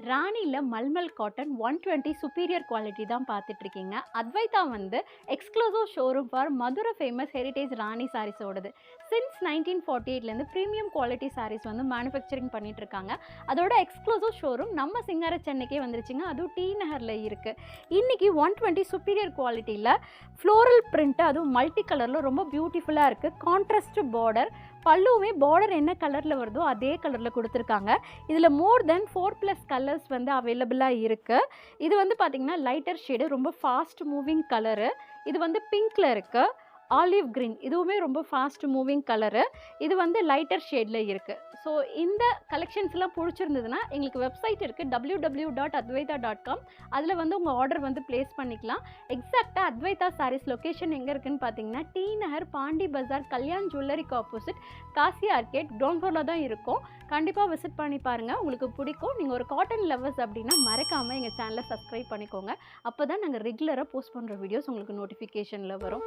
ராணில mulmul cotton 120 superior quality தான் பார்த்துட்ருக்கீங்க. அத்வைதா வந்து exclusive showroom for Madurai famous heritage Rani சாரீஸோடது. சின்ஸ் 1948லேருந்து ப்ரீமியம் குவாலிட்டி சாரீஸ் வந்து மேனுஃபேக்சரிங் பண்ணிகிட்ருக்காங்க. அதோட எக்ஸ்க்ளூசிவ் ஷோரூம் நம்ம சிங்கார சென்னைக்கே வந்துருச்சுங்க. அதுவும் டி நகரில் இருக்குது. இன்றைக்கி 120 சுப்பீரியர் குவாலிட்டியில் ஃப்ளோரல் பிரிண்ட்டு, அதுவும் மல்டி கலரில் ரொம்ப பியூட்டிஃபுல்லாக இருக்குது. கான்ட்ராஸ்ட் பார்டர், பல்லுவுமே பார்டர் என்ன கலரில் வருதோ அதே கலரில் கொடுத்துருக்காங்க. இதில் மோர் தென் 4+ கலர்ஸ் வந்து அவைலபிளாக இருக்குது. இது வந்து பார்த்திங்கன்னா லைட்டர் ஷேடு, ரொம்ப ஃபாஸ்ட் மூவிங் கலரு. இது வந்து பிங்க்கில் இருக்குது. ஆலிவ் க்ரீன், இதுவுமே ரொம்ப ஃபாஸ்ட் மூவிங் கலரு. இது வந்து லைட்டர் ஷேடில் இருக்குது. ஸோ இந்த கலெக்ஷன்ஸ்லாம் பிடிச்சிருந்ததுன்னா எங்களுக்கு வெப்சைட் இருக்குது, www.advaita.com. அதில் வந்து உங்கள் ஆர்டர் வந்து ப்ளேஸ் பண்ணிக்கலாம். எக்ஸாக்டாக அத்வைதா சாரீஸ் லொக்கேஷன் எங்கே இருக்குதுன்னு பார்த்தீங்கன்னா டி நகர், பாண்டி பஜார், கல்யாண் ஜுவல்லரிக்கு ஆப்போசிட், காசி ஆர்கேட், கிரவுண்ட் ஃப்ளோரில் தான் இருக்கும். கண்டிப்பாக விசிட் பண்ணி பாருங்கள், உங்களுக்கு பிடிக்கும். நீங்கள் ஒரு காட்டன் லவ்வர்ஸ் அப்படின்னா மறக்காமல் எங்கள் சேனலை சப்ஸ்கிரைப் பண்ணிக்கோங்க. அப்போ தான் நாங்கள் ரெகுலராக போஸ்ட் பண்ணுற வீடியோஸ் உங்களுக்கு நோட்டிஃபிகேஷனில் வரும்.